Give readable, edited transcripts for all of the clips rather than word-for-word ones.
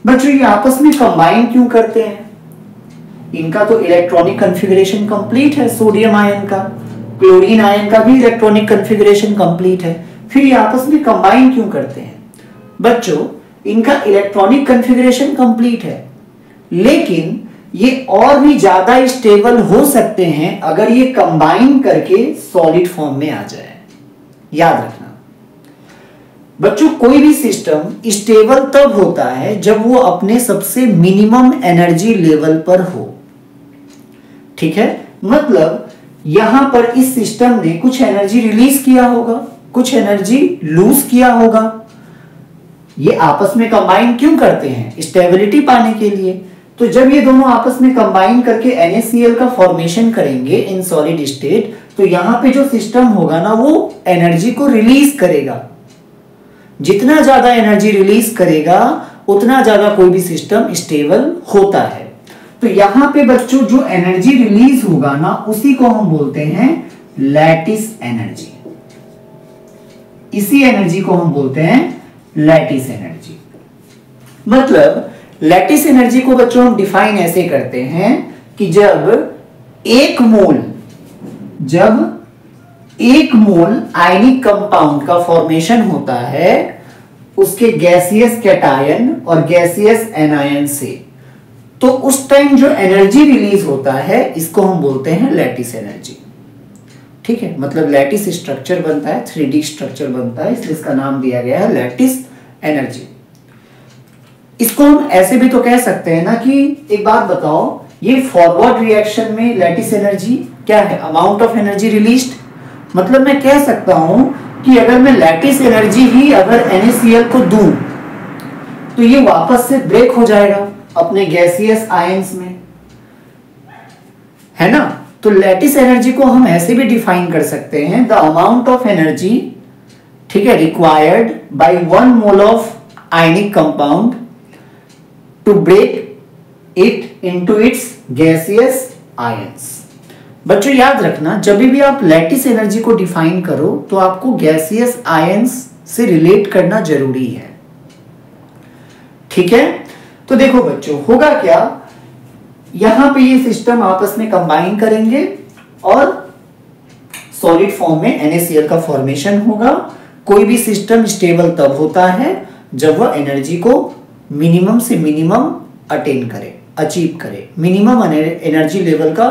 बच्चों ये आपस में कंबाइन क्यों करते हैं? इनका तो इलेक्ट्रॉनिक कॉन्फ़िगरेशन कंप्लीट है, सोडियम आयन का, क्लोरीन आयन का भी इलेक्ट्रॉनिक कॉन्फ़िगरेशन कंप्लीट है, फिर ये आपस में कंबाइन क्यों करते हैं? बच्चों इनका इलेक्ट्रॉनिक कॉन्फ़िगरेशन कंप्लीट है, लेकिन ये और भी ज्यादा स्टेबल हो सकते हैं अगर ये कंबाइन करके सॉलिड फॉर्म में आ जाए। याद रखना बच्चों, कोई भी सिस्टम स्टेबल तब होता है जब वो अपने सबसे मिनिमम एनर्जी लेवल पर हो। ठीक है, मतलब यहां पर इस सिस्टम ने कुछ एनर्जी रिलीज किया होगा, कुछ एनर्जी लूज किया होगा। ये आपस में कंबाइन क्यों करते हैं? स्टेबिलिटी पाने के लिए। तो जब ये दोनों आपस में कंबाइन करके NaCl का फॉर्मेशन करेंगे इन सॉलिड स्टेट, तो यहां पे जो सिस्टम होगा ना वो एनर्जी को रिलीज करेगा। जितना ज्यादा एनर्जी रिलीज करेगा उतना ज्यादा कोई भी सिस्टम स्टेबल होता है। तो यहां पे बच्चों जो एनर्जी रिलीज होगा ना उसी को हम बोलते हैं लैटिस एनर्जी। इसी एनर्जी को हम बोलते हैं लैटिस एनर्जी। मतलब लैटिस एनर्जी को बच्चों हम डिफाइन ऐसे करते हैं कि जब एक मोल आयनिक कंपाउंड का फॉर्मेशन होता है उसके गैसियस कैटायन और गैसियस एनायन से, तो उस टाइम जो एनर्जी रिलीज होता है इसको हम बोलते हैं लैटिस एनर्जी। ठीक है, मतलब लैटिस स्ट्रक्चर बनता है, 3D स्ट्रक्चर बनता है, इसलिए इसका नाम दिया गया है लैटिस एनर्जी। इसको हम ऐसे भी तो कह सकते हैं ना कि एक बात बताओ, ये फॉरवर्ड रिएक्शन में लैटिस एनर्जी क्या है? Amount of energy released. मतलब मैं कह सकता हूं कि अगर मैं लैटिस एनर्जी ही अगर NaCl को दूं तो ये वापस से ब्रेक हो जाएगा अपने गैसियस आयंस में, है ना? तो लैटिस एनर्जी को हम ऐसे भी डिफाइन कर सकते हैं, द अमाउंट ऑफ एनर्जी, ठीक है, required by 1 mole of ionic compound to break it into its gaseous ions. बच्चों याद रखना, जब भी आप लैटिस एनर्जी को डिफाइन करो तो आपको गैसियस आयंस से रिलेट करना जरूरी है। ठीक है, तो देखो बच्चों होगा क्या, यहां पे ये सिस्टम आपस में कंबाइन करेंगे और सॉलिड फॉर्म में NaCl का फॉर्मेशन होगा। कोई भी सिस्टम स्टेबल तब होता है जब वह एनर्जी को मिनिमम से मिनिमम अटेन करे, अचीव करे। मिनिमम एनर्जी लेवल का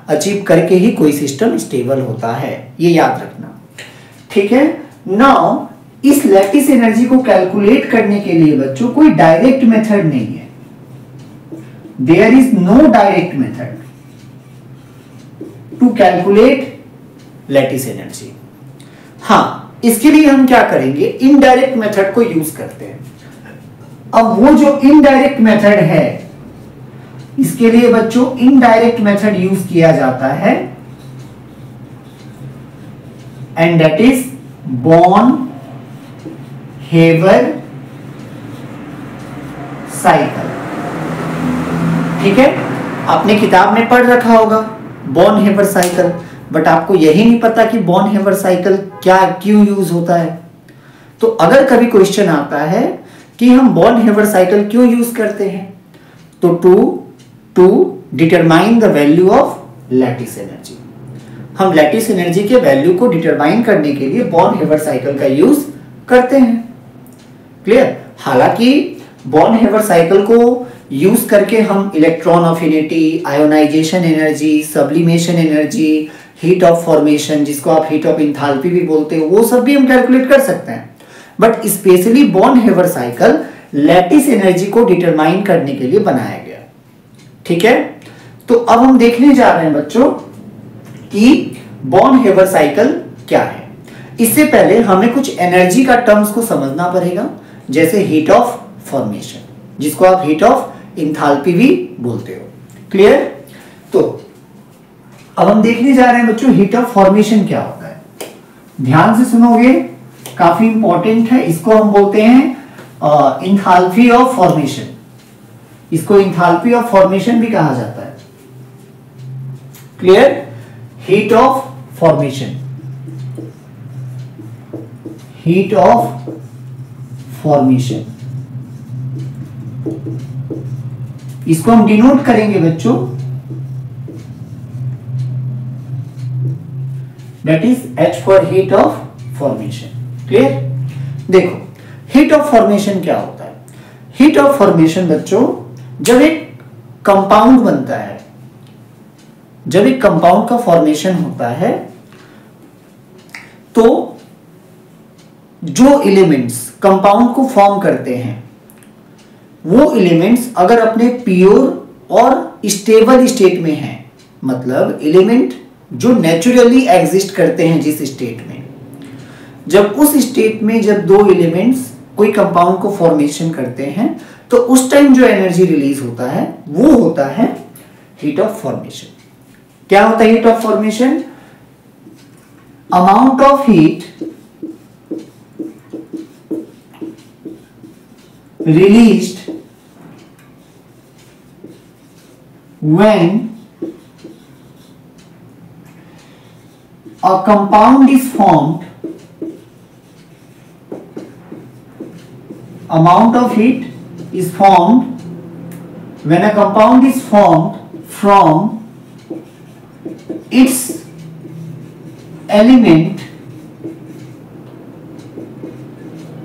अचीव करके ही कोई सिस्टम स्टेबल होता है, ये याद रखना। ठीक है, नाउ इस लैटिस एनर्जी को कैलकुलेट करने के लिए बच्चों कोई डायरेक्ट मेथड नहीं है। There is no direct method to calculate lattice energy. हाँ, इसके लिए हम क्या करेंगे, इनडायरेक्ट मेथड को यूज करते हैं। अब वो जो इनडायरेक्ट मेथड है, इसके लिए बच्चों इनडायरेक्ट मेथड यूज किया जाता है एंड दैट इज बॉर्न-हेवर साइकिल। ठीक है, आपने किताब में पढ़ रखा होगा बॉर्न-हेवर साइकिल, बट आपको यही नहीं पता कि बॉर्न-हेवर साइकिल क्या क्यों यूज होता है। तो अगर कभी क्वेश्चन आता है कि हम बॉर्न-हेवर साइकिल क्यों यूज करते हैं, तो to determine the value of lattice energy. हम लैटिस एनर्जी के वैल्यू को डिटरमाइन करने के लिए बॉर्न-हेवर साइकिल का यूज करते हैं। क्लियर? हालांकि बॉर्न-हेवर साइकिल को यूज करके हम electron affinity, ionisation energy, sublimation energy, heat of formation, जिसको आप हीट ऑफ इंथैल्पी भी बोलते हो, वो सब भी हम कैलकुलेट कर सकते हैं। But specially Born Haber cycle lattice energy को डिटरमाइन करने के लिए बनाया गया। ठीक है, तो अब हम देखने जा रहे हैं बच्चों कि बॉर्न-हेवर साइकिल क्या है। इससे पहले हमें कुछ एनर्जी का टर्म्स को समझना पड़ेगा, जैसे हीट ऑफ फॉर्मेशन, जिसको आप हीट ऑफ इंथैल्पी भी बोलते हो। क्लियर? तो अब हम देखने जा रहे हैं बच्चों हीट ऑफ फॉर्मेशन क्या होता है। ध्यान से सुनोगे, काफी इंपॉर्टेंट है। इसको हम बोलते हैं इंथैल्पी ऑफ फॉर्मेशन। इसको इंथैल्पी ऑफ फॉर्मेशन भी कहा जाता है। Clear? Heat of formation, heat of formation. इसको हम डिनोट करेंगे बच्चों, that is H for heat of formation. Clear? देखो हीट ऑफ फॉर्मेशन क्या होता है? हीट ऑफ फॉर्मेशन बच्चों, जब एक कंपाउंड बनता है, जब एक कंपाउंड का फॉर्मेशन होता है, तो जो एलिमेंट्स कंपाउंड को फॉर्म करते हैं, वो एलिमेंट्स अगर अपने प्योर और स्टेबल स्टेट में हैं, मतलब एलिमेंट जो नेचुरली एग्जिस्ट करते हैं जिस स्टेट में, जब उस स्टेट में जब दो एलिमेंट्स कोई कंपाउंड को फॉर्मेशन करते हैं, तो उस टाइम जो एनर्जी रिलीज होता है वो होता है हीट ऑफ फॉर्मेशन। क्या होता है heat of formation? Amount of heat released when a compound is formed, amount of heat is formed when a compound is formed from its element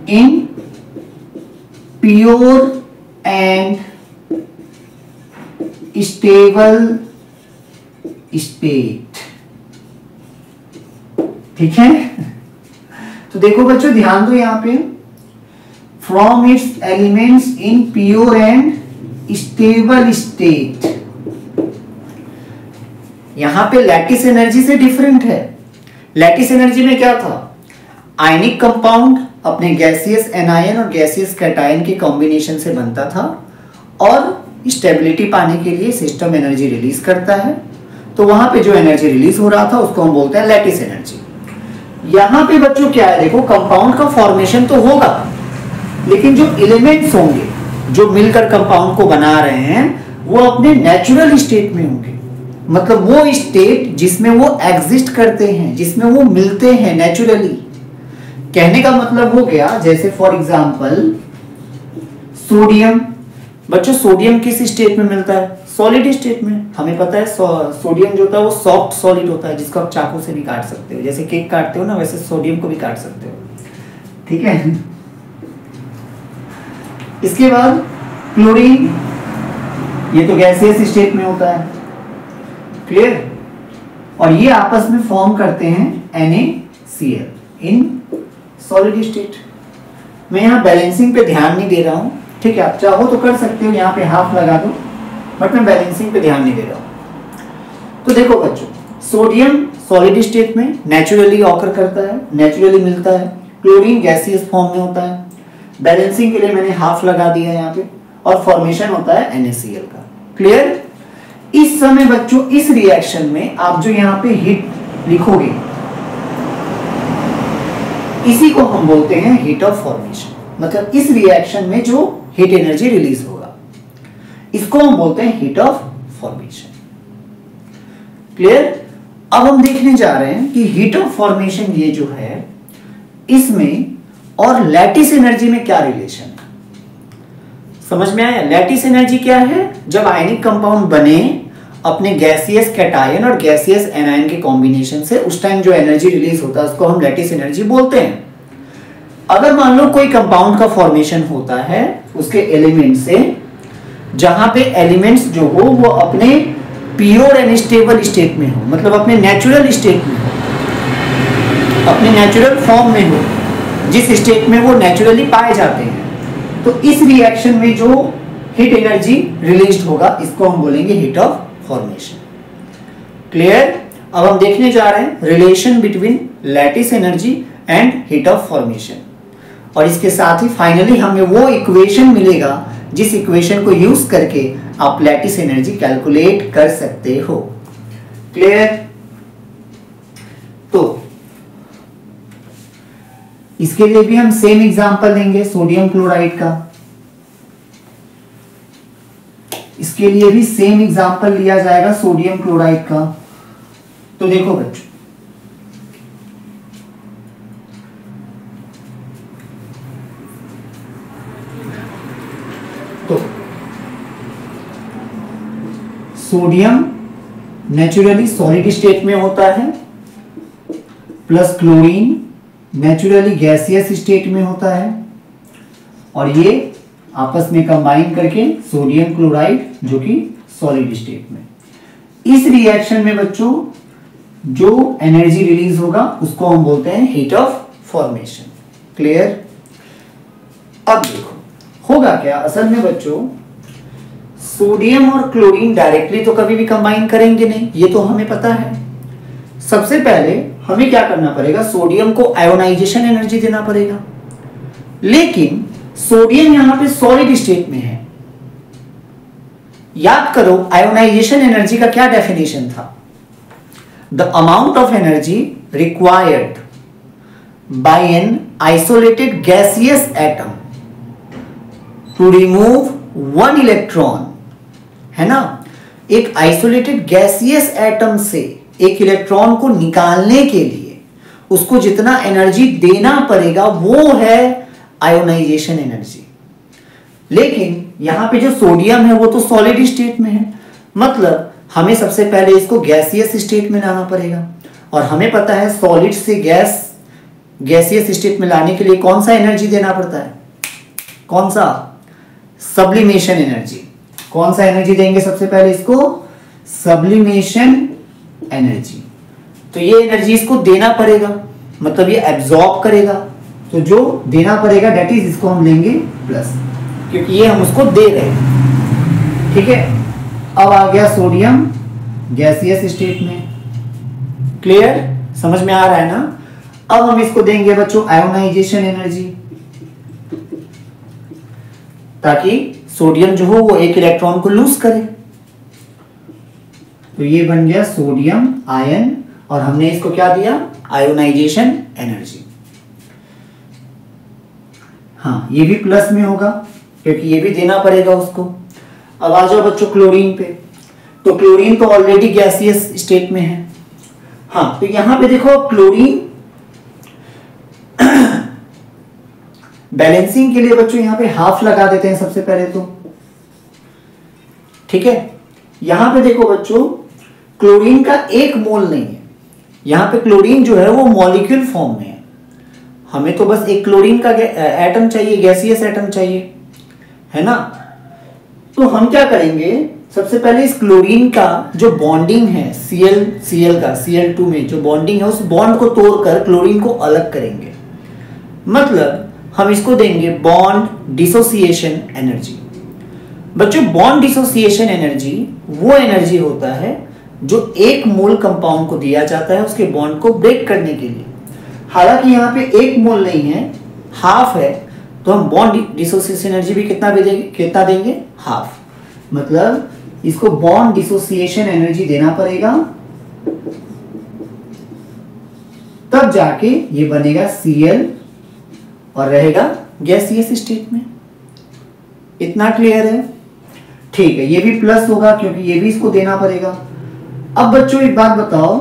in pure and stable state। ठीक है? तो देखो बच्चों ध्यान दो यहां पे, from its elements in pure and stable state. यहां पे लैटिस एनर्जी से डिफरेंट है। लैटिस एनर्जी में क्या था? आयनिक कंपाउंड अपने गैसियस एनायन और गैसियस कैटायन के कॉम्बिनेशन से बनता था और स्टेबिलिटी पाने के लिए सिस्टम एनर्जी रिलीज करता है। तो वहां पे जो एनर्जी रिलीज हो रहा था उसको हम बोलते हैं लैटिस एनर्जी। यहां पे बच्चों क्या है, देखो कंपाउंड का फॉर्मेशन तो होगा, लेकिन जो एलिमेंट्स होंगे जो मिलकर कंपाउंड को बना रहे हैं वो अपने नेचुरल स्टेट में होंगे, मतलब वो स्टेट जिसमें वो एग्जिस्ट करते हैं, जिसमें वो मिलते हैं नेचुरली। कहने का मतलब हो गया, जैसे फॉर एग्जांपल सोडियम। बच्चों सोडियम किस स्टेट में मिलता है? सॉलिड स्टेट में। हमें पता है सोडियम जो होता है वो सॉफ्ट सॉलिड होता है, जिसको आप चाकू से भी काट सकते हो, जैसे केक काटते हो ना वैसे सोडियम को भी काट सकते हो। ठीक है? इसके बाद क्लोरीन, ये तो गैसियस स्टेट में होता है। क्लियर? और ये आपस में फॉर्म करते हैं NaCl इन सॉलिड स्टेट। मैं यहाँ बैलेंसिंग पे ध्यान नहीं दे रहा हूँ, ठीक है? आप चाहो तो कर सकते हो, यहाँ पे हाफ लगा दो, बट मैं बैलेंसिंग पे ध्यान नहीं दे रहा हूँ। तो देखो बच्चों, सोडियम सॉलिड स्टेट में नेचुरली ऑकर करता है, नेचुरली मिलता है। क्लोरीन गैसियस फॉर्म में होता है। बैलेंसिंग के लिए मैंने हाफ लगा दिया यहाँ पे, और फॉर्मेशन होता है NaCl का। क्लियर? इस समय बच्चों इस रिएक्शन में आप जो यहाँ पे हीट लिखोगे, इसी को हम बोलते हैं हीट ऑफ फॉर्मेशन। मतलब इस रिएक्शन में जो हीट एनर्जी रिलीज होगा, इसको हम बोलते हैं हीट ऑफ फॉर्मेशन। क्लियर? अब हम देखने जा रहे हैं कि हीट ऑफ फॉर्मेशन ये जो है, इसमें और लैटिस एनर्जी में क्या रिलेशन है। समझ में आया? लैटिस एनर्जी क्या है? जब आयनिक कंपाउंड बने अपने गैसियस कैटायन और गैसियस एनायन के कॉम्बिनेशन से, उस टाइम जो एनर्जी रिलीज होता है उसको हम लैटिस एनर्जी बोलते हैं। अगर मान लो कोई कंपाउंड का फॉर्मेशन होता है उसके एलिमेंट से, जहां पे एलिमेंट्स जो हो वो अपने प्योर एंड स्टेबल स्टेट में हो, मतलब अपने नेचुरल स्टेट में हो, अपने नेचुरल फॉर्म में हो, जिस स्टेट में वो नेचुरली पाए जाते हैं, तो इस रिएक्शन में जो हीट एनर्जी रिलीज होगा इसको हम बोलेंगे हीट ऑफ फॉर्मेशन। क्लियर? अब हम देखने जा रहे हैं relation between lattice energy and heat of formation, और इसके साथ ही फाइनली हमें वो इक्वेशन मिलेगा जिस इक्वेशन को यूज करके आप लैटिस एनर्जी कैलकुलेट कर सकते हो। क्लियर? तो इसके लिए भी हम सेम एग्जांपल लेंगे सोडियम क्लोराइड का। इसके लिए भी सेम एग्जांपल लिया जाएगा सोडियम क्लोराइड का। तो देखो बच्चों, तो सोडियम नेचुरली सॉलिड स्टेट में होता है, plus chlorine naturally gaseous state में होता है, और ये आपस में कंबाइन करके सोडियम क्लोराइड जो कि सॉलिड स्टेट में। इस रिएक्शन में बच्चों जो एनर्जी रिलीज होगा उसको हम बोलते हैं हीट ऑफ फॉर्मेशन। क्लियर? अब देखो होगा क्या असल में बच्चों, सोडियम और क्लोरीन डायरेक्टली तो कभी भी कंबाइन करेंगे नहीं, ये तो हमें पता है। सबसे पहले हमें क्या करना पड़ेगा, सोडियम को आयोनाइजेशन एनर्जी देना पड़ेगा, लेकिन सोडियम यहां पे सॉलिड स्टेट में है। याद करो आयोनाइजेशन एनर्जी का क्या डेफिनेशन था, the amount of energy required by an isolated gaseous atom to remove one electron, है ना। एक आइसोलेटेड गैसियस एटम से एक इलेक्ट्रॉन को निकालने के लिए उसको जितना एनर्जी देना पड़ेगा वो है आयोनाइजेशन एनर्जी। लेकिन यहां पे जो सोडियम है वो तो सॉलिड स्टेट में है, मतलब हमें सबसे पहले इसको गैसियस स्टेट में लाना पड़ेगा, और हमें पता है सॉलिड से गैसियस स्टेट में लाने के लिए कौन सा एनर्जी देना पड़ता है, कौन सा, सब्लिमेशन एनर्जी। कौन सा एनर्जी देंगे सबसे पहले इसको, सब्लिमेशन एनर्जी। तो ये एनर्जी इसको देना पड़ेगा, मतलब ये एब्जॉर्ब करेगा, तो जो देना पड़ेगा डेट इज इसको हम लेंगे प्लस, क्योंकि ये हम उसको दे रहे हैं। ठीक है, अब आ गया सोडियम गैसियस स्टेट में। क्लियर? समझ में आ रहा है ना। अब हम इसको देंगे बच्चों आयोनाइजेशन एनर्जी, ताकि सोडियम जो हो वो एक इलेक्ट्रॉन को लूज करे। तो ये बन गया सोडियम आयन, और हमने इसको क्या दिया, आयोनाइजेशन एनर्जी। हाँ, ये भी प्लस में होगा क्योंकि ये भी देना पड़ेगा उसको। अब आ जाओ बच्चों क्लोरीन पे, तो क्लोरीन तो ऑलरेडी गैसियस स्टेट में है। हाँ, तो यहां पे देखो क्लोरीन बैलेंसिंग के लिए बच्चों यहां पे हाफ लगा देते हैं सबसे पहले तो। ठीक है, यहां पे देखो बच्चों क्लोरीन का एक मोल नहीं है, यहां पे क्लोरीन जो है वो मॉलिक्यूल फॉर्म में है। हमें तो बस एक क्लोरीन का एटम चाहिए, गैसियस एटम चाहिए, है ना। तो हम क्या करेंगे, सबसे पहले इस क्लोरीन का जो बॉन्डिंग है Cl का Cl2 में जो बॉन्डिंग है उस बॉन्ड को तोड़कर क्लोरीन को अलग करेंगे, मतलब हम इसको देंगे बॉन्ड डिसोसिएशन एनर्जी। बच्चों बॉन्ड डिसोसिएशन एनर्जी वो एनर्जी होता है जो एक मोल कंपाउंड को दिया जाता है उसके बॉन्ड को ब्रेक करने के लिए। हालांकि यहाँ पे एक मोल नहीं है, हाफ है, तो हम बॉन्ड डिसोसिएशन एनर्जी भी कितना देंगे, हाफ। मतलब इसको बॉन्ड डिसोसिएशन एनर्जी देना पड़ेगा, तब जाके ये बनेगा Cl और रहेगा गैसियस स्टेट में। इतना क्लियर है? ठीक है, ये भी प्लस होगा क्योंकि ये भी इसको देना पड़ेगा। अब बच्चों एक बात बताओ,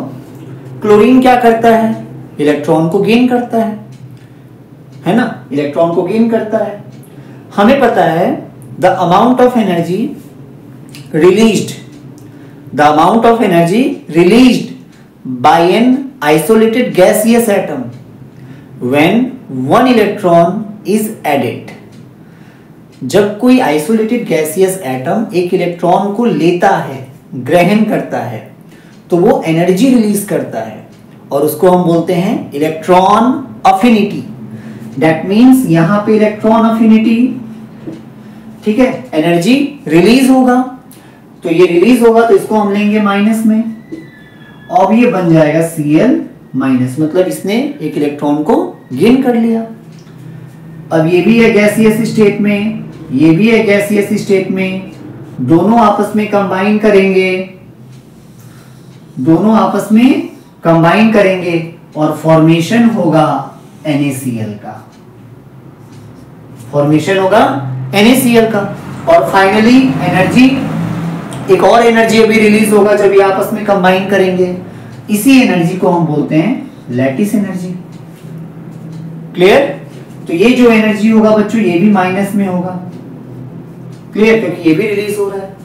क्लोरीन क्या करता है, इलेक्ट्रॉन को गेन करता है ना, इलेक्ट्रॉन को गेन करता है। हमें पता है the amount of energy released by an isolated gaseous atom when one electron is added. जब कोई आइसोलेटेड गैसियस एटम एक इलेक्ट्रॉन को लेता है, ग्रहण करता है, तो वो एनर्जी रिलीज करता है और उसको हम बोलते हैं इलेक्ट्रॉन अफिनिटी। दैट मींस यहां पे इलेक्ट्रॉन अफिनिटी, ठीक है, एनर्जी रिलीज होगा, तो ये रिलीज होगा तो इसको हम लेंगे माइनस में, अब ये बन जाएगा Cl माइनस, मतलब इसने एक इलेक्ट्रॉन को गेन कर लिया। अब ये भी है गैसियस स्टेट में, ये भी है गैसियस स्टेट में, दोनों आपस में कंबाइन करेंगे, दोनों आपस में कंबाइन करेंगे और फॉर्मेशन होगा NaCl का, फॉर्मेशन होगा NaCl का। और फाइनली एनर्जी, एक और एनर्जी अभी रिलीज होगा जब ये आपस में कंबाइन करेंगे, इसी एनर्जी को हम बोलते हैं लैटिस एनर्जी। क्लियर? तो ये जो एनर्जी होगा बच्चों ये भी माइनस में होगा, क्लियर, क्योंकि ये भी रिलीज हो रहा है।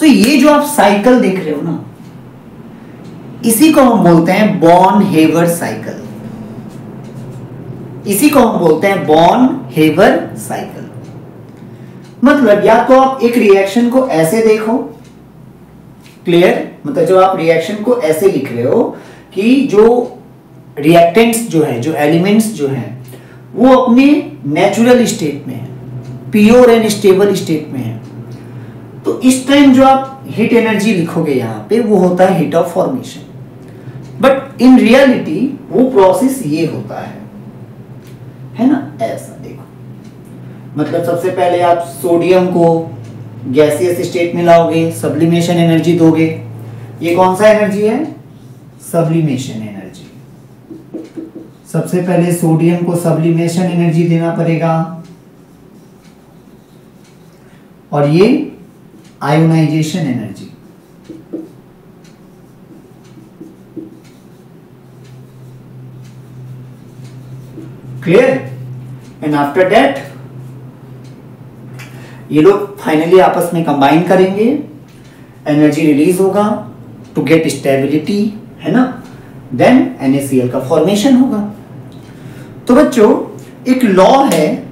तो ये जो आप साइकिल देख रहे हो ना, इसी को हम बोलते हैं बॉर्न हेवर साइकिल। इसी को हम बोलते हैं बॉर्न हेवर साइकिल। मतलब या तो आप एक रिएक्शन को ऐसे देखो, क्लियर, मतलब जब आप रिएक्शन को ऐसे लिख रहे हो कि जो रिएक्टेंट्स जो है, जो एलिमेंट्स जो हैं, वो अपने नेचुरल स्टेट में है, प्योर एंड स्टेबल स्टेट में है, तो इस टाइम जो आप हीट एनर्जी लिखोगे यहाँ पे, वो होता है heat of formation. But in reality वो प्रोसेस ये होता है ना, ऐसा देखो। मतलब सबसे पहले आप सोडियम को गैसियस स्टेट में लाओगे, सब्लिमेशन एनर्जी दोगे। ये कौन सा एनर्जी है? Sublimation energy. सबसे पहले सोडियम को सब्लिमेशन एनर्जी देना पड़ेगा, और ये ionisation energy. Clear? And after that ये लोग फाइनली आपस में कंबाइन करेंगे, एनर्जी रिलीज होगा टू गेट स्टेबिलिटी, है ना, देन NaCl का फॉर्मेशन होगा। तो बच्चों एक लॉ है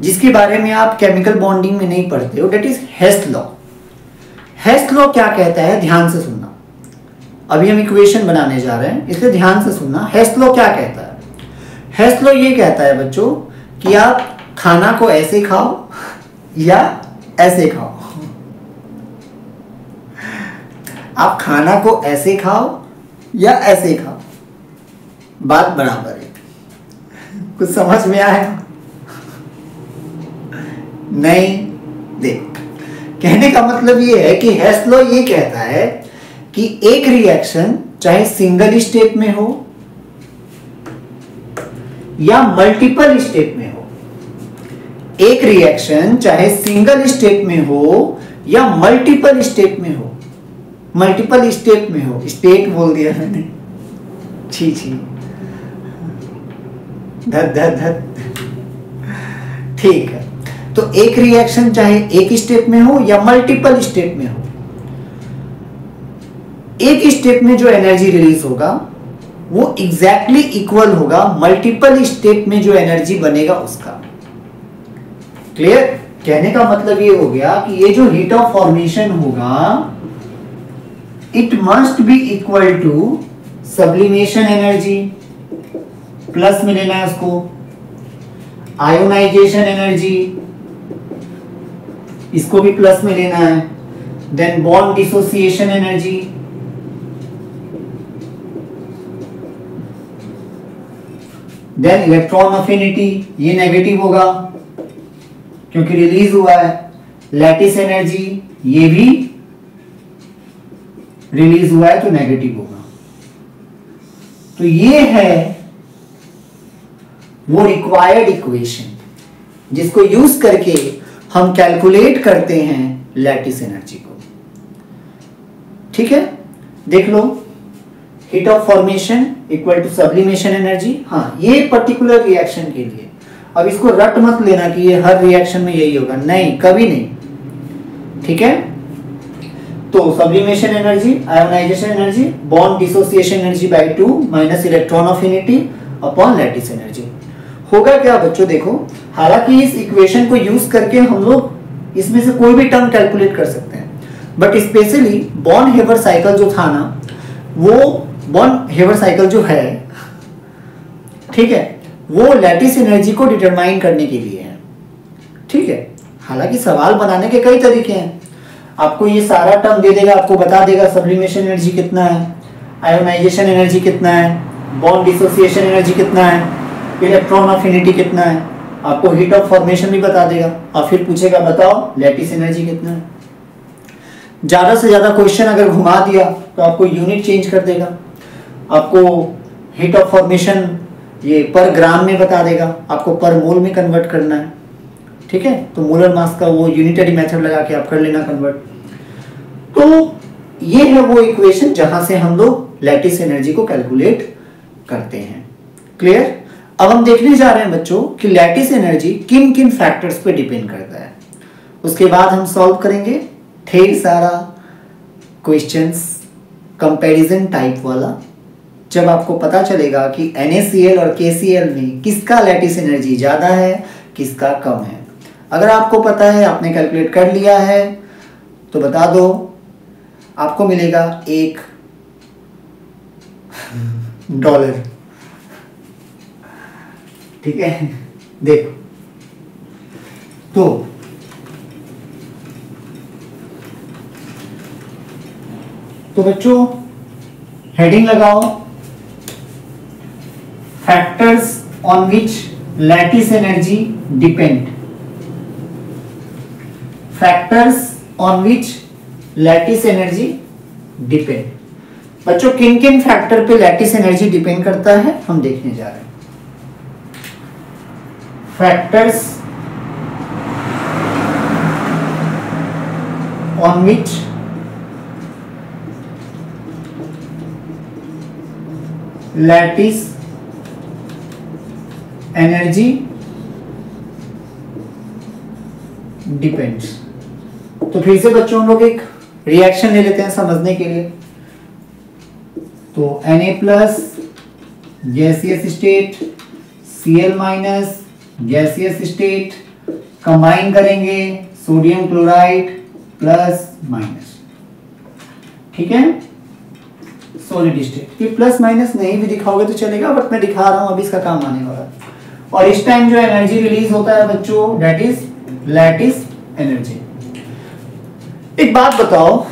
जिसके बारे में आप केमिकल बॉन्डिंग में नहीं पढ़ते हो, that is Hess law. Hess law क्या कहता है, ध्यान से सुनना। अभी हम इक्वेशन बनाने जा रहे हैं, इसलिए ध्यान से सुनना। हेस्ट लॉ क्या कहता है? हेस्ट लॉ ये कहता है बच्चों कि आप खाना को ऐसे खाओ या ऐसे खाओ। आप खाना को ऐसे खाओ या ऐसे खाओ, बात बराबर है। कुछ समझ में आया? नहीं? देख, कहने का मतलब ये है कि हेस्ट लॉ ये कहता है कि एक रिएक्शन चाहे सिंगल स्टेट में हो या मल्टीपल स्टेट में हो, एक रिएक्शन चाहे सिंगल स्टेट में हो या मल्टीपल स्टेट में हो, मल्टीपल स्टेट में हो, स्टेट बोल दिया मैंने, छी छी, धत धत धत, ठीक है। तो एक रिएक्शन चाहे एक स्टेप में हो या मल्टीपल स्टेप में हो, एक स्टेप में जो एनर्जी रिलीज होगा वो एग्जैक्टली इक्वल होगा मल्टीपल स्टेप में जो एनर्जी बनेगा उसका। क्लियर? कहने का मतलब ये हो गया कि ये जो हीट ऑफ फॉर्मेशन होगा, it must be equal to sublimation energy, plus में लेना है उसको, आयोनाइजेशन एनर्जी, इसको भी प्लस में लेना है, then bond dissociation energy, then electron affinity, ये नेगेटिव होगा क्योंकि रिलीज हुआ है, लैटिस एनर्जी, ये भी रिलीज हुआ है तो नेगेटिव होगा। तो ये है वो रिक्वायर्ड इक्वेशन जिसको यूज करके हम कैलकुलेट करते हैं लैटिस एनर्जी को। ठीक है, देख लो, heat of formation equal to sublimation energy. हाँ, ये पर्टिकुलर रिएक्शन के लिए, अब इसको रट मत लेना कि ये हर रिएक्शन में यही होगा, नहीं, कभी नहीं। ठीक है, तो sublimation energy, ionisation energy, bond dissociation energy by 2 minus electron affinity upon lattice energy. होगा क्या बच्चों, देखो, हालांकि इस इक्वेशन को यूज करके हम लोग इसमें से कोई भी टर्म कैलकुलेट कर सकते हैं, बट स्पेशली बॉर्न हेवर साइकिल जो था ना, वो बॉर्न हेवर साइकिल जो है, ठीक है, वो लैटिस एनर्जी को डिटरमाइन करने के लिए है। ठीक है, हालांकि सवाल बनाने के कई तरीके हैं। आपको ये सारा टर्म दे देगा, आपको बता देगा सब्लिमेशन एनर्जी कितना है, आयोनाइजेशन एनर्जी कितना है, बॉन्ड डिसोसिएशन एनर्जी कितना है, इलेक्ट्रॉन अफिनिटी कितना है, आपको हीट ऑफ फॉर्मेशन भी बता देगा, और फिर पूछेगा बताओ लैटिस एनर्जी कितना है। ज्यादा से ज्यादा क्वेश्चन अगर घुमा दिया तो आपको यूनिट चेंज कर देगा, आपको हीट ऑफ फॉर्मेशन ये पर ग्राम में बता देगा, आपको पर मोल में कन्वर्ट करना है। ठीक है, तो मोलर मास का वो यूनिटरी मेथड लगा के आप कर लेना कन्वर्ट। तो ये है वो इक्वेशन जहां से हम लोग लैटिस एनर्जी को कैलकुलेट करते हैं। क्लियर? अब हम देखने जा रहे हैं बच्चों कि लैटिस एनर्जी किन किन फैक्टर्स पे डिपेंड करता है, उसके बाद हम सॉल्व करेंगे। ढेर सारा क्वेश्चंस कंपैरिजन टाइप वाला, जब आपको पता चलेगा कि NaCl और KCl में किसका लैटिस एनर्जी ज़्यादा है, किसका कम है। अगर आपको पता है, आपने कैलकुलेट कर लिया है, तो बता दो, आपको मिलेगा $1। ठीक है, देखो तो बच्चों हेडिंग लगाओ, factors on which lattice energy depend. Factors on which lattice energy depend. बच्चों किन किन फैक्टर पे लैटिस एनर्जी डिपेंड करता है हम देखने जा रहे हैं। Factors on which lattice energy depends. तो फिर से बच्चों हम लोग एक रिएक्शन ले लेते हैं समझने के लिए। तो Na+ gaseous state, Cl- gaseous state, combine करेंगे सोडियम क्लोराइड प्लस माइनस। ठीक है, सॉलिड स्टेट। ये प्लस माइनस नहीं भी दिखाओगे तो चलेगा, बट मैं दिखा रहा हूं, अभी इसका काम आने वाला है। और इस टाइम जो एनर्जी रिलीज होता है बच्चों, दैट इज लैटिस एनर्जी। एक बात बताओ,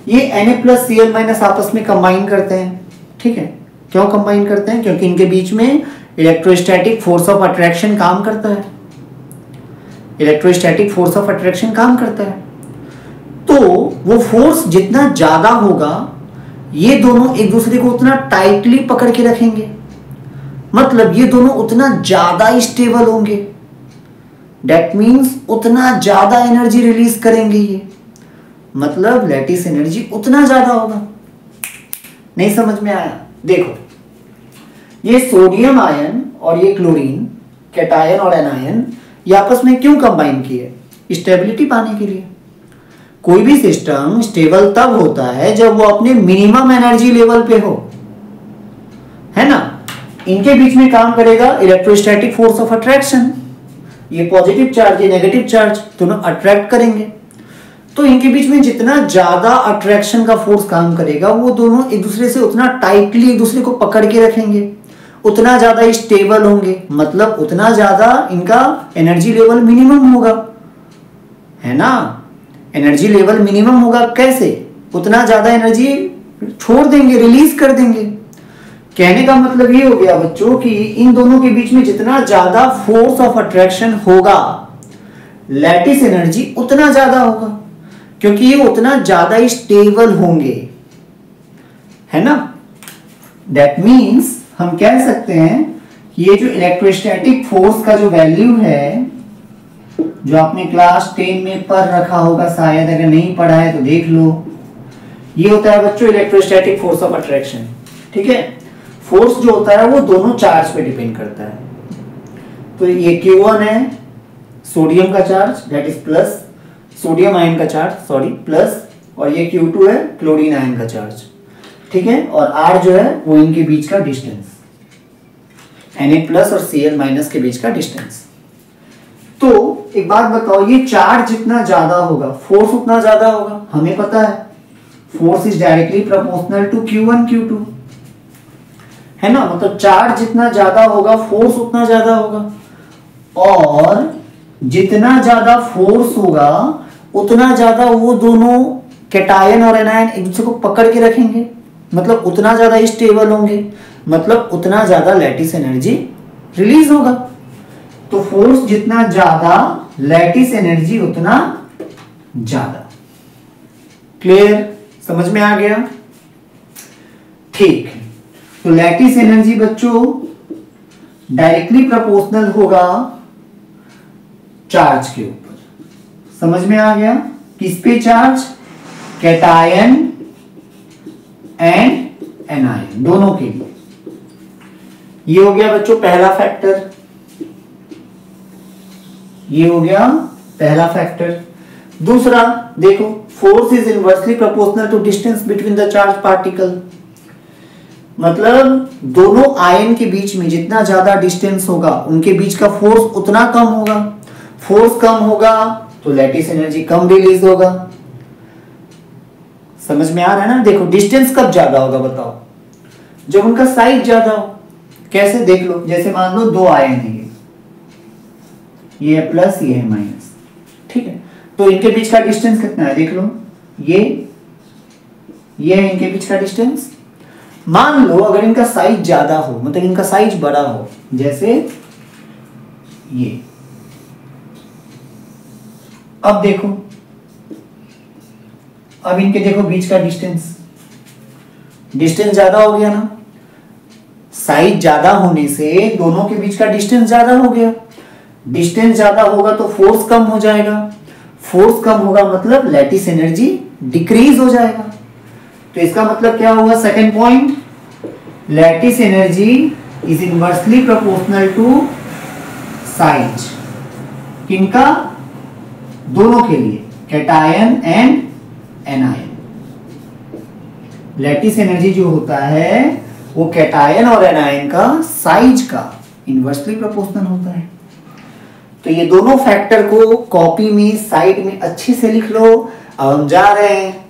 ये Na+ Cl- आपस में कंबाइन करते हैं, ठीक है। क्यों कंबाइन करते हैं? क्योंकि इनके बीच में इलेक्ट्रोस्टैटिक फोर्स ऑफ अट्रैक्शन काम करता है। इलेक्ट्रोस्टैटिक फोर्स ऑफ अट्रैक्शन काम करता है, तो वो फोर्स जितना ज्यादा होगा, ये दोनों एक दूसरे को उतना टाइटली पकड़ के रखेंगे, मतलब ये दोनों उतना ज्यादा स्टेबल होंगे। दैट मीन्स उतना ज्यादा एनर्जी रिलीज करेंगे ये, मतलब लैटिस एनर्जी उतना ज्यादा होगा। नहीं समझ में आया? देखो, ये सोडियम आयन और ये क्लोरीन, कैटायन और एनायन, ये आपस में क्यों कंबाइन किए? स्टेबिलिटी पाने के लिए। कोई भी सिस्टम स्टेबल तब होता है जब वो अपने मिनिमम एनर्जी लेवल पे हो, है ना। इनके बीच में काम करेगा इलेक्ट्रोस्टैटिक फोर्स ऑफ अट्रैक्शन। ये पॉजिटिव चार्ज, ये नेगेटिव चार्ज, दोनों अट्रैक्ट करेंगे। तो इनके बीच में जितना ज्यादा अट्रैक्शन का फोर्स काम करेगा, वो दोनों एक दूसरे से उतना टाइटली एक दूसरे को पकड़ के रखेंगे, उतना ज्यादा स्टेबल होंगे, मतलब उतना ज्यादा इनका एनर्जी लेवल मिनिमम होगा, है ना। एनर्जी लेवल मिनिमम होगा कैसे? उतना ज्यादा एनर्जी छोड़ देंगे, रिलीज कर देंगे। कहने का मतलब ये हो गया बच्चों कि इन दोनों के बीच में जितना ज्यादा फोर्स ऑफ अट्रैक्शन होगा, लैटिस एनर्जी उतना ज्यादा होगा, क्योंकि ये उतना ज्यादा स्टेबल होंगे, है ना। दैट मीन्स हम कह सकते हैं कि ये जो इलेक्ट्रोस्टैटिक फोर्स का जो वैल्यू है, जो आपने क्लास 10 में पढ़ रखा होगा शायद, अगर नहीं पढ़ा है तो देख लो, ये होता है बच्चों इलेक्ट्रोस्टैटिक फोर्स ऑफ अट्रैक्शन। ठीक है, फोर्स जो होता है वो दोनों चार्ज पे डिपेंड करता है। तो ये Q1 है सोडियम का charge, that is plus, sodium ion का चार्ज सॉरी प्लस, और ये Q2 है क्लोरीन आयन का चार्ज। ठीक है, और R जो है वो इनके बीच का डिस्टेंस, Na+ और Cl- के बीच का डिस्टेंस। तो एक बात बताओ, ये चार्ज जितना ज्यादा होगा, फोर्स उतना ज्यादा होगा, हमें पता है force is directly proportional to Q1 Q2, है ना। मतलब चार्ज जितना ज्यादा होगा, फोर्स उतना ज्यादा होगा, और जितना ज्यादा फोर्स होगा उतना ज्यादा वो दोनों कैटायन और एनायन एक दूसरे को पकड़ के रखेंगे, मतलब उतना ज्यादा स्टेबल होंगे, मतलब उतना ज्यादा लैटिस एनर्जी रिलीज होगा। तो फोर्स जितना ज्यादा, लैटिस एनर्जी उतना ज्यादा। क्लियर? समझ में आ गया? ठीक है, तो लैटिस एनर्जी बच्चों डायरेक्टली प्रोपोर्शनल होगा चार्ज के ऊपर। समझ में आ गया? किस पे चार्ज? कैटायन एंड एनायन, दोनों के लिए। ये हो गया बच्चों पहला फैक्टर, ये हो गया पहला फैक्टर। दूसरा देखो, force is inversely proportional to distance between the charge particle. मतलब दोनों आयन के बीच में जितना ज्यादा डिस्टेंस होगा उनके बीच का फोर्स उतना कम होगा। फोर्स कम होगा तो लैटिस एनर्जी कम रिलीज होगा। समझ में आ रहा है ना? देखो डिस्टेंस कब ज्यादा होगा बताओ? जब उनका साइज ज्यादा हो। कैसे? देख लो, जैसे मान लो दो आयन है, ये है प्लस, ये है माइनस, ठीक है? तो इनके बीच का डिस्टेंस कितना है देख लो, ये है इनके बीच का डिस्टेंस। मान लो अगर इनका साइज ज्यादा हो, मतलब इनका साइज बड़ा हो, जैसे ये, अब देखो, अब इनके देखो बीच का डिस्टेंस ज्यादा हो गया ना। साइज ज्यादा होने से दोनों के बीच का डिस्टेंस ज्यादा हो गया। डिस्टेंस ज्यादा होगा तो फोर्स कम हो जाएगा। फोर्स कम होगा मतलब लैटिस एनर्जी डिक्रीज हो जाएगा। तो इसका मतलब क्या हुआ? Second point, lattice energy is inversely proportional to size. किनका? दोनों के लिए, cation and anion. Lattice energy जो होता है वो कैटायन और एनायन का साइज का इनवर्सली प्रोपोर्शनल होता है। तो ये दोनों फैक्टर को कॉपी में साइड में अच्छे से लिख लो। अब हम जा रहे हैं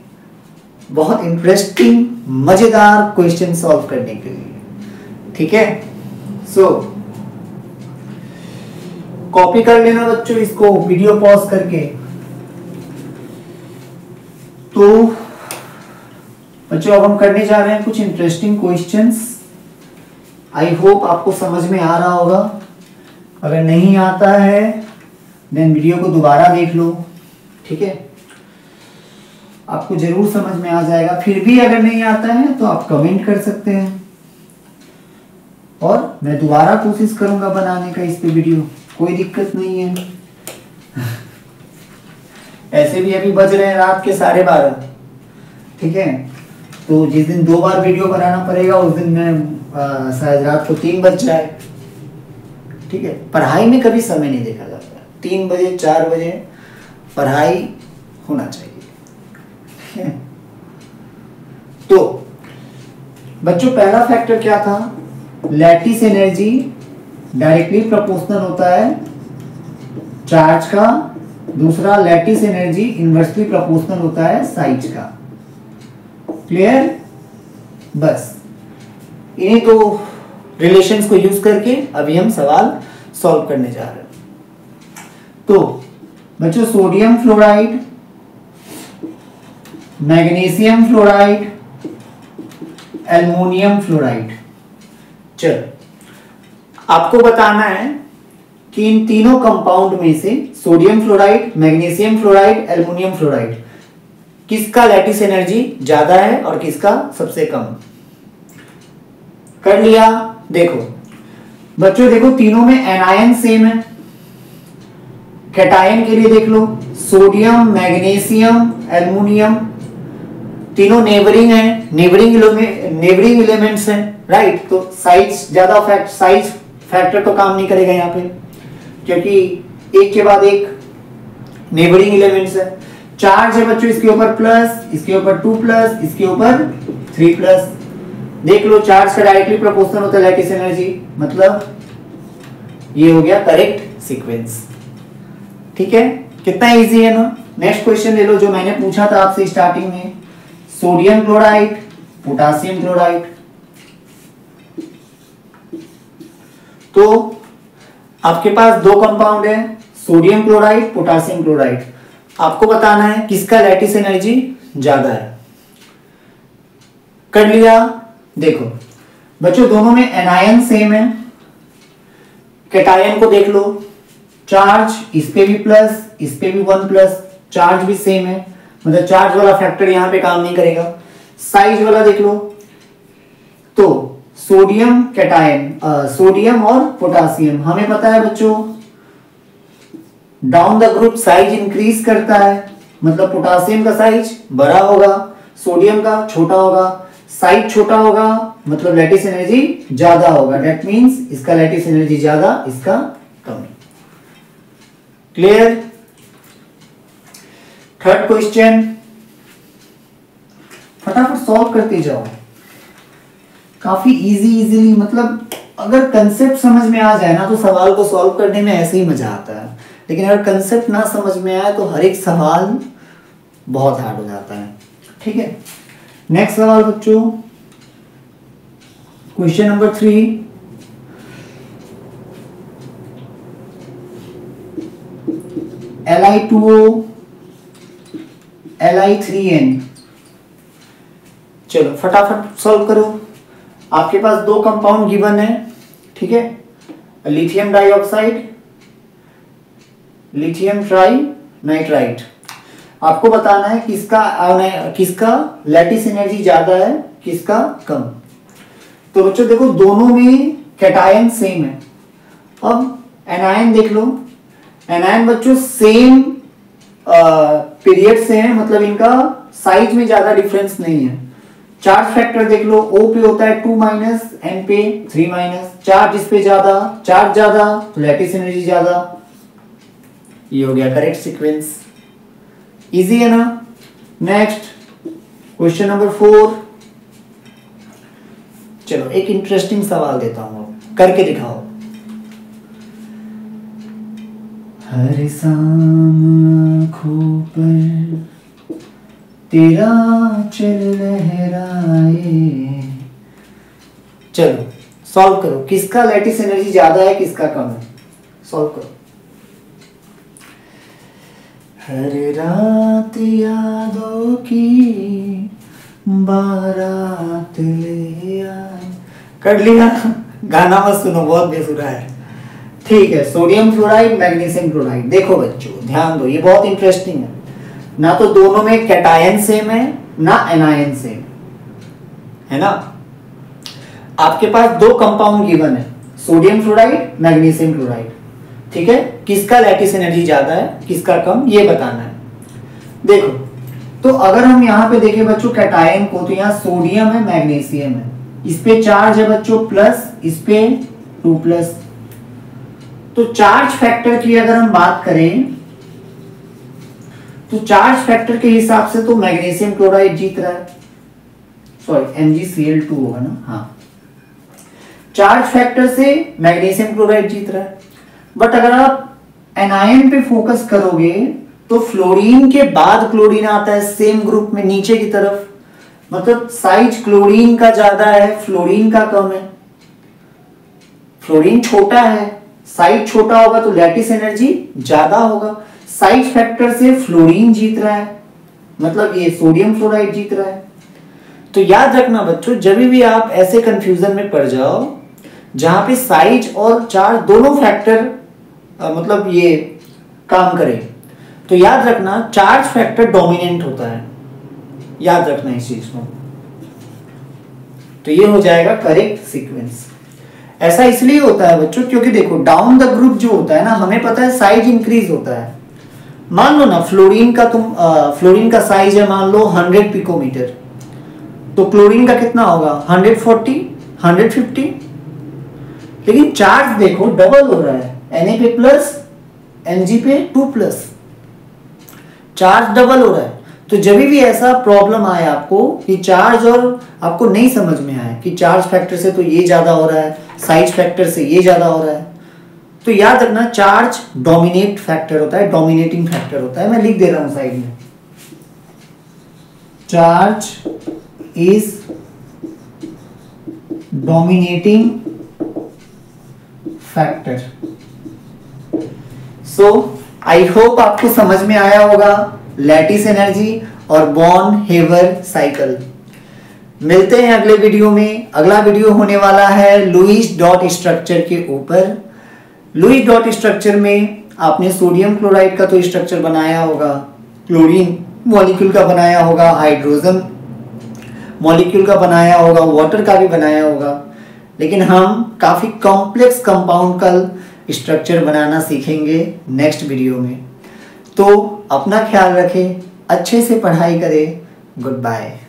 बहुत इंटरेस्टिंग मजेदार क्वेश्चन सॉल्व करने के लिए, ठीक है? सो कॉपी कर लेना बच्चों इसको वीडियो पॉज करके। तो बच्चों अब हम करने जा रहे हैं कुछ इंटरेस्टिंग क्वेश्चंस। आई होप आपको समझ में आ रहा होगा। अगर नहीं आता है देन वीडियो को दोबारा देख लो, ठीक है? आपको जरूर समझ में आ जाएगा। फिर भी अगर नहीं आता है तो आप कमेंट कर सकते हैं और मैं दोबारा कोशिश करूंगा बनाने का इस पे वीडियो, कोई दिक्कत नहीं है। ऐसे भी अभी बज रहे हैं रात के 12:30, ठीक है? तो जिस दिन 2 बार वीडियो बनाना पड़ेगा उस दिन मैं शायद रात को 3 बज जाए, ठीक है? पढ़ाई में कभी समय नहीं देखा जाता। 3 बजे 4 बजे पढ़ाई होना चाहिए। तो बच्चों पहला फैक्टर क्या था? लैटिस एनर्जी डायरेक्टली प्रोपोर्शनल होता है चार्ज का। दूसरा, लैटिस एनर्जी इनवर्सली प्रोपोर्शनल होता है साइज का। क्लियर? बस इन्हीं दो रिलेशंस को यूज करके अभी हम सवाल सॉल्व करने जा रहे हैं। तो बच्चों sodium fluoride, magnesium fluoride, aluminium fluoride. चलो आपको बताना है कि इन तीनों कंपाउंड में से sodium fluoride, magnesium fluoride, aluminium fluoride किसका लैटिस एनर्जी ज्यादा है और किसका सबसे कम। कर लिया? देखो बच्चों, देखो तीनों में एनायन सेम है। कैटायन के लिए देख लो, सोडियम, मैग्नीशियम, एल्युमिनियम तीनों नेबरिंग है, नेबरिंग एलिमेंट्स हैं, राइट? तो साइज ज्यादा साइज फैक्टर तो काम नहीं करेगा यहाँ पे, क्योंकि एक के बाद एक नेबरिंग एलिमेंट्स है। चार्ज है बच्चों इसके ऊपर प्लस, इसके ऊपर 2 प्लस, इसके ऊपर 3 प्लस। देख लो चार्ज का डायरेक्टली प्रोपोर्शनल होता है लैटिस एनर्जी, मतलब ये हो गया करेक्ट सीक्वेंस, ठीक है? कितना इजी है ना? नेक्स्ट क्वेश्चन ले लो जो मैंने पूछा था आपसे स्टार्टिंग में, सोडियम क्लोराइड, पोटासियम क्लोराइड। तो आपके पास दो कंपाउंड है, सोडियम क्लोराइड, पोटासियम क्लोराइड। आपको बताना है किसका लैटिस एनर्जी ज्यादा है। कर लिया? देखो बच्चों दोनों में एनायन सेम है। कैटायन को देख लो, चार्ज इस पे भी प्लस, इस पे भी 1 प्लस, चार्ज भी सेम है, मतलब चार्ज वाला फैक्टर यहां पे काम नहीं करेगा। साइज वाला देख लो, तो सोडियम कैटायन, सोडियम और पोटासियम, हमें पता है बच्चों down the group size increase करता है, मतलब पोटासियम का साइज बड़ा होगा, सोडियम का छोटा होगा। साइज छोटा होगा मतलब लैटिस एनर्जी ज्यादा होगा, दैट मींस इसका लैटिस एनर्जी ज्यादा, इसका कम। क्लियर? थर्ड क्वेश्चन, फटाफट सॉल्व करते जाओ, काफी इजीली, मतलब अगर कंसेप्ट समझ में आ जाए ना तो सवाल को सॉल्व करने में ऐसे ही मजा आता है, लेकिन अगर कंसेप्ट ना समझ में आए तो हर एक सवाल बहुत हार्ड हो जाता है। ठीक है, नेक्स्ट सवाल बच्चों, क्वेश्चन नंबर 3, Li2O Li3N। चलो फटाफट सॉल्व करो। आपके पास दो कंपाउंड गिवन है, ठीक है, lithium dioxide, lithium try nitrite. आपको बताना है किसका लैटिस एनर्जी ज्यादा है, किसका कम। तो बच्चों देखो दोनों में कैटायन सेम है। अब एनायन देख लो, एनायन बच्चों सेम पीरियड से हैं, मतलब इनका साइज में ज्यादा डिफरेंस नहीं है। चार्ज फैक्टर देख लो, O पे होता है 2-, N पे 3-। चार्ज इस पे ज्यादा, चार्ज ज्यादा तो लैटिस एनर्जी ज्यादा। ये हो गया करेक्ट सीक्वेंस, इजी है ना। नेक्स्ट क्वेश्चन नंबर 4, चलो एक इंटरेस्टिंग सवाल देता हूं, करके दिखाओ। हर शाम आँखों पर तेरा चल लहराए। चलो सॉल्व करो, किसका लैटिस एनर्जी ज्यादा है, किसका कम है, सॉल्व करो। हर रात यादों की बारात ले आए। कर लिया, गाना मत सुनो, बहुत बेसुरा है। ठीक है, सोडियम फ्लोराइड मैग्नीशियम क्लोराइड। देखो बच्चों ध्यान दो, ये बहुत इंटरेस्टिंग है। ना तो दोनों में कैटायन सेम है, ना एनायन सेम है ना। आपके पास दो कंपाउंड गिवन है, सोडियम फ्लोराइड मैग्नीशियम क्लोराइड, ठीक है। किसका लैटिस एनर्जी ज्यादा है, किसका कम, ये बताना है। देखो तो अगर हम यहाँ पे देखें बच्चों कैटायन को, तो यहाँ सोडियम है मैग्नीशियम है, इस पे चार्ज है बच्चों प्लस, इस पे 2+। तो चार्ज फैक्टर की अगर हम बात करें तो चार्ज फैक्टर के हिसाब से तो मैग्नीशियम क्लोराइड जीत रहा है, सॉरी MgCl2 होगा ना, हाँ। चार्ज फैक्टर से मैग्नीशियम क्लोराइड जीत रहा है। बट अगर आप एनायन पे फोकस करोगे तो फ्लोरीन के बाद क्लोरीन आता है सेम ग्रुप में नीचे की तरफ, मतलब साइज क्लोरीन का ज्यादा है, फ्लोरीन का कम है। फ्लोरीन छोटा है, साइज छोटा होगा तो लैटिस एनर्जी ज्यादा होगा। साइज फैक्टर से फ्लोरीन जीत रहा है, मतलब ये सोडियम फ्लोराइड जीत रहा है। तो याद रखना बच्चों, जब भी आप ऐसे कंफ्यूजन में पड़ जाओ जहां पे साइज और चार्ज दोनों फैक्टर मतलब ये काम करें, तो याद रखना चार्ज फैक्टर डोमिनेंट होता है, याद रखना इस चीज को। तो ये हो जाएगा करेक्ट सीक्वेंस। ऐसा इसलिए होता है बच्चों क्योंकि देखो डाउन द ग्रुप जो होता है ना, हमें पता है साइज इंक्रीज होता है। मान लो ना फ्लोरीन का साइज है मान लो 100 पिकोमीटर, तो क्लोरीन का कितना होगा 140, 150। लेकिन चार्ज देखो डबल हो रहा है, Na पे प्लस, Mg पे 2+, चार्ज डबल हो रहा है। तो जब भी ऐसा प्रॉब्लम आए आपको कि चार्ज और आपको नहीं समझ में आए कि चार्ज फैक्टर से तो ये ज्यादा हो रहा है, साइज फैक्टर से ये ज्यादा हो रहा है, तो याद रखना चार्ज डोमिनेट फैक्टर होता है, डोमिनेटिंग फैक्टर होता है। मैं लिख दे रहा हूं साइड में, charge is dominating factor. So I hope आपको समझ में आया होगा लैटिस एनर्जी और बॉर्न हेवर साइकिल। मिलते हैं अगले वीडियो में। अगला वीडियो होने वाला है लुईस डॉट स्ट्रक्चर के ऊपर। लुईस डॉट स्ट्रक्चर में आपने सोडियम क्लोराइड का तो स्ट्रक्चर बनाया होगा, क्लोरीन मॉलिक्यूल का बनाया होगा, हाइड्रोजन मॉलिक्यूल का बनाया होगा, वाटर का भी बनाया होगा, लेकिन हम काफी कॉम्प्लेक्स कंपाउंड का स्ट्रक्चर बनाना सीखेंगे नेक्स्ट वीडियो में। तो अपना ख्याल रखें, अच्छे से पढ़ाई करें। Good bye.